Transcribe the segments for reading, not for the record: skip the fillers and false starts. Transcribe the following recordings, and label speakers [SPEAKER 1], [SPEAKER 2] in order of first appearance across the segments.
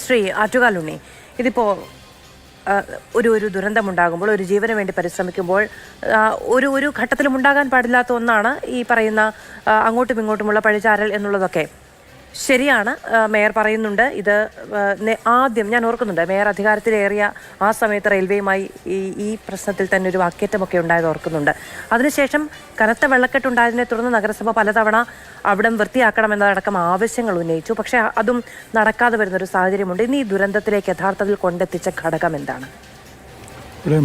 [SPEAKER 1] ശ്രീ ആറ്റുകാലുണ്ണി, ഇതിപ്പോൾ ഒരു ദുരന്തമുണ്ടാകുമ്പോൾ, ഒരു ജീവന് വേണ്ടി പരിശ്രമിക്കുമ്പോൾ ഒരു ഘട്ടത്തിലും ഉണ്ടാകാൻ പാടില്ലാത്ത ഒന്നാണ് ഈ പറയുന്ന അങ്ങോട്ടും ഇങ്ങോട്ടുമുള്ള പഴിചാരൽ എന്നുള്ളതൊക്കെ. ശരിയാണ്, മേയർ പറയുന്നുണ്ട്. ഇത് ആദ്യം ഞാൻ ഓർക്കുന്നുണ്ട്, മേയർ അധികാരത്തിലേറിയ ആ സമയത്ത് റെയിൽവേയുമായി ഈ പ്രശ്നത്തിൽ തന്നെ ഒരു വാക്കേറ്റമൊക്കെ ഉണ്ടായത് ഓർക്കുന്നുണ്ട്. അതിനുശേഷം കനത്ത വെള്ളക്കെട്ടുണ്ടായതിനെ തുടർന്ന് നഗരസഭ പലതവണ അവിടം വൃത്തിയാക്കണമെന്നതടക്കം ആവശ്യങ്ങൾ ഉന്നയിച്ചു. പക്ഷേ അതും നടക്കാതെ വരുന്നൊരു സാഹചര്യമുണ്ട്. ഇന്ന് ഈ ദുരന്തത്തിലേക്ക് യഥാർത്ഥത്തിൽ കൊണ്ടെത്തിച്ച ഘടകം എന്താണ്?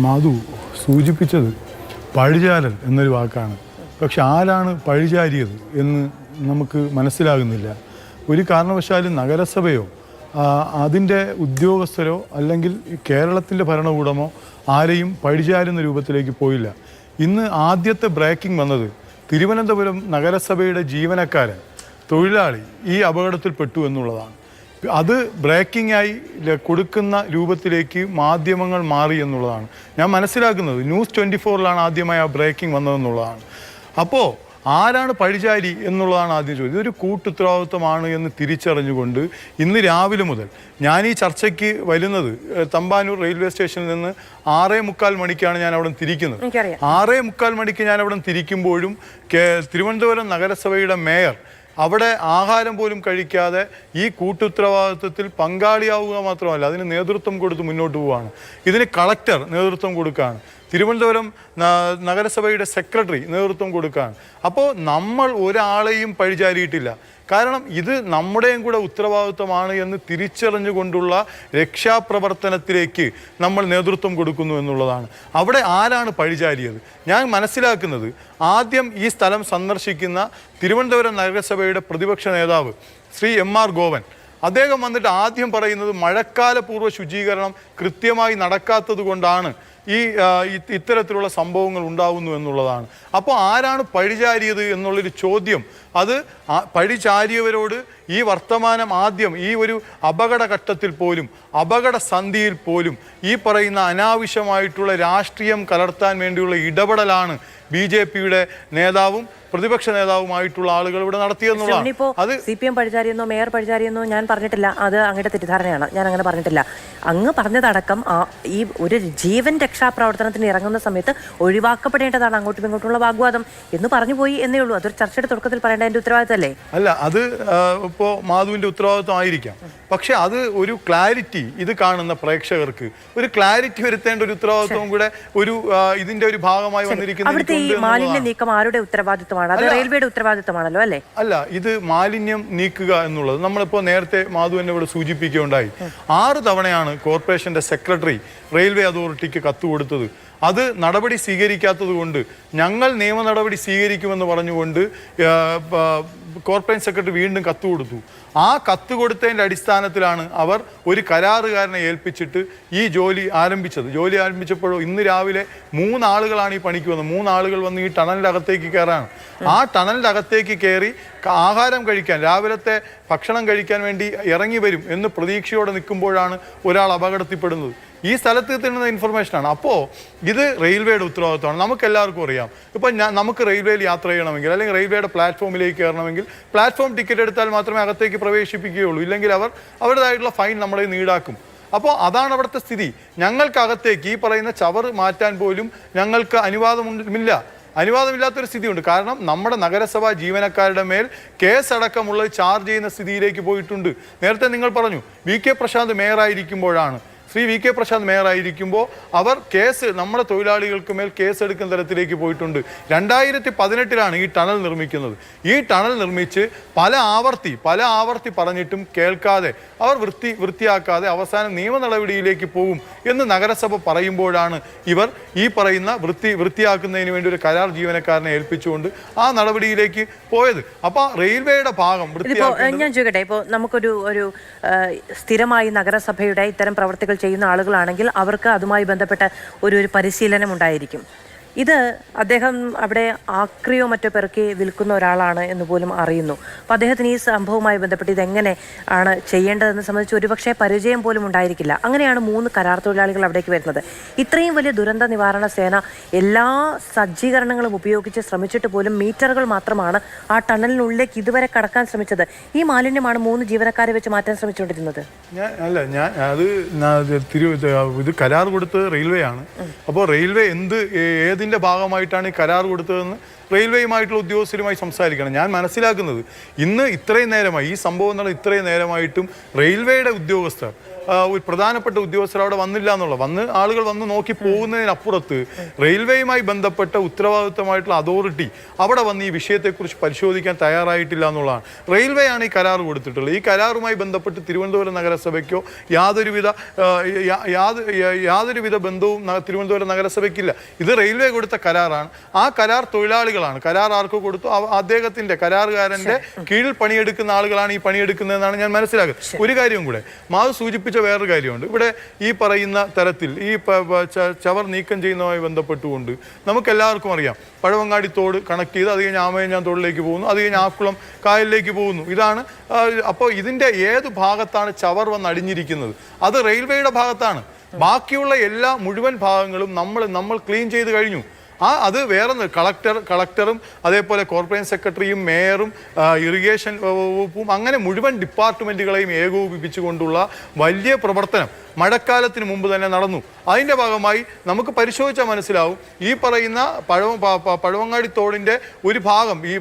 [SPEAKER 2] മാധു സൂചിപ്പിച്ചത് പഴിചാരൽ എന്നൊരു വാക്കാണ്. പക്ഷെ ആരാണ് പഴിചാരിയത് എന്ന് നമുക്ക് മനസ്സിലാകുന്നില്ല. ഒരു കാരണവശാലും നഗരസഭയോ അതിൻ്റെ ഉദ്യോഗസ്ഥരോ അല്ലെങ്കിൽ കേരളത്തിൻ്റെ ഭരണകൂടമോ ആരെയും പഴിചാരുന്ന രൂപത്തിലേക്ക് പോയില്ല. ഇന്ന് ആദ്യത്തെ ബ്രേക്കിംഗ് വന്നത് തിരുവനന്തപുരം നഗരസഭയുടെ ജീവനക്കാരൻ തൊഴിലാളി ഈ അപകടത്തിൽപ്പെട്ടു എന്നുള്ളതാണ്. അത് ബ്രേക്കിംഗായി കൊടുക്കുന്ന രൂപത്തിലേക്ക് മാധ്യമങ്ങൾ മാറി എന്നുള്ളതാണ് ഞാൻ മനസ്സിലാക്കുന്നത്. ന്യൂസ് 24-ലാണ് ആദ്യമായി ആ ബ്രേക്കിംഗ് വന്നതെന്നുള്ളതാണ്. അപ്പോൾ ആരാണ് പഴിചാരി എന്നുള്ളതാണ് ആദ്യം ചോദ്യം. ഇതൊരു കൂട്ടുത്തരവാദിത്വമാണ് എന്ന് തിരിച്ചറിഞ്ഞുകൊണ്ട് ഇന്ന് രാവിലെ മുതൽ ഞാൻ ഈ ചർച്ചയ്ക്ക് വരുന്നത് തമ്പാനൂർ റെയിൽവേ സ്റ്റേഷനിൽ നിന്ന് 6:45 മണിക്കാണ് ഞാൻ അവിടെ തിരിക്കുന്നത്. 6:45 മണിക്ക് ഞാൻ അവിടെ തിരിക്കുമ്പോഴും തിരുവനന്തപുരം നഗരസഭയുടെ മേയർ അവിടെ ആഹാരം പോലും കഴിക്കാതെ ഈ കൂട്ടുത്തരവാദിത്വത്തിൽ പങ്കാളിയാവുക മാത്രമല്ല, അതിന് നേതൃത്വം കൊടുത്ത് മുന്നോട്ട് പോവുകയാണ്. ഇതിന് കളക്ടർ നേതൃത്വം കൊടുക്കുകയാണ്, തിരുവനന്തപുരം നഗരസഭയുടെ സെക്രട്ടറി നേതൃത്വം കൊടുക്കുകയാണ്. അപ്പോൾ നമ്മൾ ഒരാളെയും പഴിചാരിയിട്ടില്ല. കാരണം ഇത് നമ്മുടെയും കൂടെ ഉത്തരവാദിത്വമാണ് എന്ന് തിരിച്ചറിഞ്ഞുകൊണ്ടുള്ള രക്ഷാപ്രവർത്തനത്തിലേക്ക് നമ്മൾ നേതൃത്വം കൊടുക്കുന്നു എന്നുള്ളതാണ്. അവിടെ ആരാണ് പഴിചാരിയത്? ഞാൻ മനസ്സിലാക്കുന്നത് ആദ്യം ഈ സ്ഥലം സന്ദർശിക്കുന്ന തിരുവനന്തപുരം നഗരസഭയുടെ പ്രതിപക്ഷ നേതാവ് ശ്രീ M.R. ഗോവൻ, അദ്ദേഹം വന്നിട്ട് ആദ്യം പറയുന്നത് മഴക്കാലപൂർവ്വ ശുചീകരണം കൃത്യമായി നടക്കാത്തത് കൊണ്ടാണ് ഇത്തരത്തിലുള്ള സംഭവങ്ങൾ ഉണ്ടാവുന്നു എന്നുള്ളതാണ്. അപ്പോൾ ആരാണ് പഴിചാരിയത് എന്നുള്ളൊരു ചോദ്യം, അത് പഴിചാരിയവരോട് ഈ വർത്തമാനം ആദ്യം ഈ ഒരു അപകടഘട്ടത്തിൽ പോലും അപകട സന്ധിയിൽ പോലും ഈ പറയുന്ന അനാവശ്യമായിട്ടുള്ള രാഷ്ട്രീയം കലർത്താൻ വേണ്ടിയുള്ള ഇടപെടലാണ് BJPയുടെ നേതാവും പ്രതിപക്ഷ നേതാവുമായിട്ടുള്ള ആളുകൾ ഇവിടെ നടത്തിയെന്നുള്ളതാണ്.
[SPEAKER 1] അത് CPM പഴിചാരിയെന്നോ മേയർ പഴിചാരിയെന്നോ ഞാൻ പറഞ്ഞിട്ടില്ല. അത് അങ്ങയുടെ തെറ്റിദ്ധാരണയാണ്. ഞാൻ അങ്ങനെ പറഞ്ഞിട്ടില്ല. അങ്ങ് പറഞ്ഞതടക്കം ഈ ഒരു ജീവൻ രക്ഷാപ്രവർത്തനത്തിന് ഇറങ്ങുന്ന സമയത്ത് ഒഴിവാക്കപ്പെടേണ്ടതാണ് അങ്ങോട്ടും ഇങ്ങോട്ടുള്ള വാഗ്വാദം എന്ന് പറഞ്ഞു പോയി എന്നേ ഉള്ളൂ. അതൊരു ചർച്ചയുടെ തുടക്കത്തിൽ പറയേണ്ട എൻ്റെ ഉത്തരവാദിത്തമല്ലേ?
[SPEAKER 2] അല്ല, അത് ഇപ്പോൾ മാധുവിൻ്റെ ഉത്തരവാദിത്വം ആയിരിക്കാം. പക്ഷെ അത് ഒരു ക്ലാരിറ്റി, ഇത് കാണുന്ന പ്രേക്ഷകർക്ക് ഒരു ക്ലാരിറ്റി വരുത്തേണ്ട ഒരു ഉത്തരവാദിത്വം കൂടെ ഒരു ഇതിന്റെ ഒരു ഭാഗമായി വന്നിരിക്കുന്നു.
[SPEAKER 1] ഈ മാലിന്യ നീക്കം ആരുടെ ഉത്തരവാദിത്വമാണ്? അത് റെയിൽവേയുടെ ഉത്തരവാദിത്വമാണല്ലോ അല്ലേ?
[SPEAKER 2] അല്ല, ഇത് മാലിന്യം നീക്കുക എന്നുള്ളത് നമ്മളിപ്പോൾ നേരത്തെ മാധു എന്നെ ഇവിടെ സൂചിപ്പിക്കുകയുണ്ടായി. 6 തവണയാണ് കോർപ്പറേഷന്റെ സെക്രട്ടറി റെയിൽവേ അതോറിറ്റിക്ക് കത്ത് കൊടുത്തത്. അത് നടപടി സ്വീകരിക്കാത്തത് കൊണ്ട് ഞങ്ങൾ നിയമ നടപടി സ്വീകരിക്കുമെന്ന് പറഞ്ഞുകൊണ്ട് കോർപ്പറേഷൻ സെക്രട്ടറി വീണ്ടും കത്ത് കൊടുത്തു. ആ കത്ത് കൊടുത്തതിൻ്റെ അടിസ്ഥാനത്തിലാണ് അവർ ഒരു കരാറുകാരനെ ഏൽപ്പിച്ചിട്ട് ഈ ജോലി ആരംഭിച്ചത്. ജോലി ആരംഭിച്ചപ്പോഴോ ഇന്ന് രാവിലെ 3 ആളുകളാണ് ഈ പണിക്ക് വന്നത്. 3 ആളുകൾ വന്ന് ഈ ടണലിൻ്റെ അകത്തേക്ക് കയറാണ്. ആ ടണലിൻ്റെ അകത്തേക്ക് കയറി ആഹാരം കഴിക്കാൻ, രാവിലത്തെ ഭക്ഷണം കഴിക്കാൻ വേണ്ടി ഇറങ്ങി വരും എന്ന് പ്രതീക്ഷയോടെ നിൽക്കുമ്പോഴാണ് ഒരാൾ അപകടത്തിൽപ്പെടുന്നത്. ഈ സ്ഥലത്ത് എത്തുന്ന ഇൻഫർമേഷനാണ്. അപ്പോൾ ഇത് റെയിൽവേയുടെ ഉത്തരവാദിത്വമാണ്. നമുക്ക് എല്ലാവർക്കും അറിയാം. ഇപ്പം നമുക്ക് റെയിൽവേയിൽ യാത്ര ചെയ്യണമെങ്കിൽ അല്ലെങ്കിൽ റെയിൽവേയുടെ പ്ലാറ്റ്ഫോമിലേക്ക് കയറണമെങ്കിൽ പ്ലാറ്റ്ഫോം ടിക്കറ്റ് എടുത്താൽ മാത്രമേ അകത്തേക്ക് പ്രവേശിപ്പിക്കുകയുള്ളൂ. ഇല്ലെങ്കിൽ അവരുടേതായിട്ടുള്ള ഫൈൻ നമ്മളെ ഈടാക്കും. അപ്പോൾ അതാണ് അവിടുത്തെ സ്ഥിതി. ഞങ്ങൾക്കകത്തേക്ക് ഈ പറയുന്ന ചവറ് മാറ്റാൻ പോലും ഞങ്ങൾക്ക് അനുവാദമില്ലാത്തൊരു സ്ഥിതിയുണ്ട്. കാരണം നമ്മുടെ നഗരസഭാ ജീവനക്കാരുടെ മേൽ കേസടക്കമുള്ളത് ചാർജ് ചെയ്യുന്ന സ്ഥിതിയിലേക്ക് പോയിട്ടുണ്ട്. നേരത്തെ നിങ്ങൾ പറഞ്ഞു VK പ്രശാന്ത് മേയറായിരിക്കുമ്പോഴാണ്, ശ്രീ VK പ്രശാന്ത് മേയറായിരിക്കുമ്പോൾ അവർ നമ്മുടെ തൊഴിലാളികൾക്ക് മേൽ കേസെടുക്കുന്ന തരത്തിലേക്ക് പോയിട്ടുണ്ട്. 2018-ലാണ് ഈ ടണൽ നിർമ്മിക്കുന്നത്. ഈ ടണൽ നിർമ്മിച്ച് പല ആവർത്തി പറഞ്ഞിട്ടും കേൾക്കാതെ അവർ വൃത്തിയാക്കാതെ അവസാനം നിയമ നടപടിയിലേക്ക് പോകും എന്ന് നഗരസഭ പറയുമ്പോഴാണ് ഇവർ ഈ പറയുന്ന വൃത്തിയാക്കുന്നതിന് വേണ്ടി ഒരു കരാർ ജീവനക്കാരനെ ഏൽപ്പിച്ചുകൊണ്ട് ആ നടപടിയിലേക്ക് പോയത്. അപ്പോൾ റെയിൽവേയുടെ ഭാഗം
[SPEAKER 1] ഞാൻ ചോദിക്കട്ടെ, ഇപ്പോൾ നമുക്കൊരു സ്ഥിരമായി നഗരസഭയുടെ ഇത്തരം പ്രവർത്തികൾ ചെയ്യുന്ന ആളുകളാണെങ്കിൽ അവർക്ക് അതുമായി ബന്ധപ്പെട്ട ഒരു പരിശീലനം ഉണ്ടായിരിക്കും. ഇത് അദ്ദേഹം അവിടെ ആക്രിയോ മറ്റോ പെറുക്കി വിൽക്കുന്ന ഒരാളാണ് എന്ന് പോലും അറിയുന്നു. അപ്പോൾ അദ്ദേഹത്തിന് ഈ സംഭവവുമായി ബന്ധപ്പെട്ട് ഇതെങ്ങനെ ആണ് ചെയ്യേണ്ടതെന്ന് സംബന്ധിച്ച് ഒരുപക്ഷെ പരിചയം പോലും ഉണ്ടായിരിക്കില്ല. അങ്ങനെയാണ് 3 കരാർ തൊഴിലാളികൾ അവിടേക്ക് വരുന്നത്. ഇത്രയും വലിയ ദുരന്ത നിവാരണ സേന എല്ലാ സജ്ജീകരണങ്ങളും ഉപയോഗിച്ച് ശ്രമിച്ചിട്ട് പോലും മീറ്ററുകൾ മാത്രമാണ് ആ ടണലിനുള്ളിലേക്ക് ഇതുവരെ കടക്കാൻ ശ്രമിച്ചത്. ഈ മാലിന്യമാണ് 3 ജീവനക്കാരെ വെച്ച് മാറ്റാൻ ശ്രമിച്ചുകൊണ്ടിരുന്നത്.
[SPEAKER 2] ഇത് കരാർ കൊടുത്തത് റെയിൽവേ ആണ്. അപ്പോൾ റെയിൽവേ ഏതിന്റെ ഭാഗമായിട്ടാണ് ഈ കരാർ കൊടുത്തതെന്ന് റെയിൽവേയുമായിട്ടുള്ള ഉദ്യോഗസ്ഥരുമായി സംസാരിക്കണം. ഞാൻ മനസ്സിലാക്കുന്നത് ഇന്ന് ഇത്രയും നേരമായി ഈ സംഭവം എന്നുള്ള ഇത്രയും നേരമായിട്ടും റെയിൽവേയുടെ ഉദ്യോഗസ്ഥർ ഒരു പ്രധാനപ്പെട്ട ഉദ്യോഗസ്ഥർ അവിടെ വന്നില്ല ആളുകൾ വന്ന് നോക്കി പോകുന്നതിനപ്പുറത്ത് റെയിൽവേയുമായി ബന്ധപ്പെട്ട ഉത്തരവാദിത്തമായിട്ടുള്ള അതോറിറ്റി അവിടെ വന്ന് ഈ വിഷയത്തെക്കുറിച്ച് പരിശോധിക്കാൻ തയ്യാറായിട്ടില്ല എന്നുള്ളതാണ്. റെയിൽവേ ആണ് ഈ കരാർ കൊടുത്തിട്ടുള്ളത്. ഈ കരാറുമായി ബന്ധപ്പെട്ട് തിരുവനന്തപുരം നഗരസഭയ്ക്കോ യാതൊരുവിധ ബന്ധവും തിരുവനന്തപുരം നഗരസഭയ്ക്കില്ല. ഇത് റെയിൽവേ കൊടുത്ത കരാറാണ്. ആ കരാർ തൊഴിലാളികളാണ്. കരാർ ആർക്ക് കൊടുത്തു? അദ്ദേഹത്തിന്റെ കരാറുകാരന്റെ കീഴിൽ പണിയെടുക്കുന്ന ആളുകളാണ് ഈ പണിയെടുക്കുന്നതെന്നാണ് ഞാൻ മനസ്സിലാക്കുന്നത്. ഒരു കാര്യം കൂടെ മാധു സൂചിപ്പിച്ച വേറൊരു കാര്യമുണ്ട്. ഇവിടെ ഈ പറയുന്ന തരത്തിൽ ഈ ചവർ നീക്കം ചെയ്യുന്നതുമായി ബന്ധപ്പെട്ടുകൊണ്ട് നമുക്ക് എല്ലാവർക്കും അറിയാം, പഴവങ്ങാടി തോട് കണക്ട് ചെയ്ത് അത് കഴിഞ്ഞ് ആമയഞ്ഞാൻ തോടിലേക്ക് പോകുന്നു, അത് കഴിഞ്ഞ് ആക്കുളം കായലിലേക്ക് പോകുന്നു. ഇതാണ്. അപ്പോൾ ഇതിൻ്റെ ഏത് ഭാഗത്താണ് ചവർ വന്ന് അടിഞ്ഞിരിക്കുന്നത്? അത് റെയിൽവേയുടെ ഭാഗത്താണ്. ബാക്കിയുള്ള മുഴുവൻ ഭാഗങ്ങളും നമ്മൾ ക്ലീൻ ചെയ്ത് കഴിഞ്ഞു. അത് വേറെ കളക്ടറും അതേപോലെ കോർപ്പറേഷൻ സെക്രട്ടറിയും മേയറും ഇറിഗേഷൻ വകുപ്പും അങ്ങനെ മുഴുവൻ ഡിപ്പാർട്ട്മെൻറ്റുകളെയും ഏകോപിപ്പിച്ചുകൊണ്ടുള്ള വലിയ പ്രവർത്തനം മഴക്കാലത്തിന് മുമ്പ് തന്നെ നടന്നു. അതിൻ്റെ ഭാഗമായി നമുക്ക് പരിശോധിച്ചാൽ മനസ്സിലാവും ഈ പറയുന്ന പഴവങ്ങാടി തോടിൻ്റെ ഒരു ഭാഗം ഈ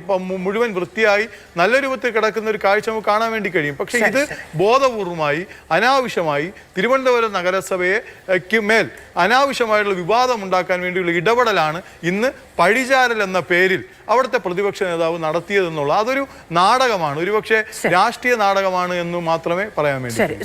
[SPEAKER 2] മുഴുവൻ വൃത്തിയായി നല്ല രൂപത്തിൽ കിടക്കുന്ന ഒരു കാഴ്ച നമുക്ക് കാണാൻ വേണ്ടി കഴിയും. പക്ഷേ ഇത് ബോധപൂർവമായി അനാവശ്യമായി തിരുവനന്തപുരം നഗരസഭയെ മേൽ അനാവശ്യമായിട്ടുള്ള വിവാദം ഉണ്ടാക്കാൻ വേണ്ടിയുള്ള ഇടപെടലാണ് ഇന്ന് പഴിചാരൽ എന്ന പേരിൽ അവിടുത്തെ പ്രതിപക്ഷ നേതാവ് നടത്തിയതെന്നുള്ള അതൊരു നാടകമാണ്. ഒരുപക്ഷെ രാഷ്ട്രീയ നാടകമാണ് എന്ന് മാത്രമേ പറയാൻ വേണ്ടി.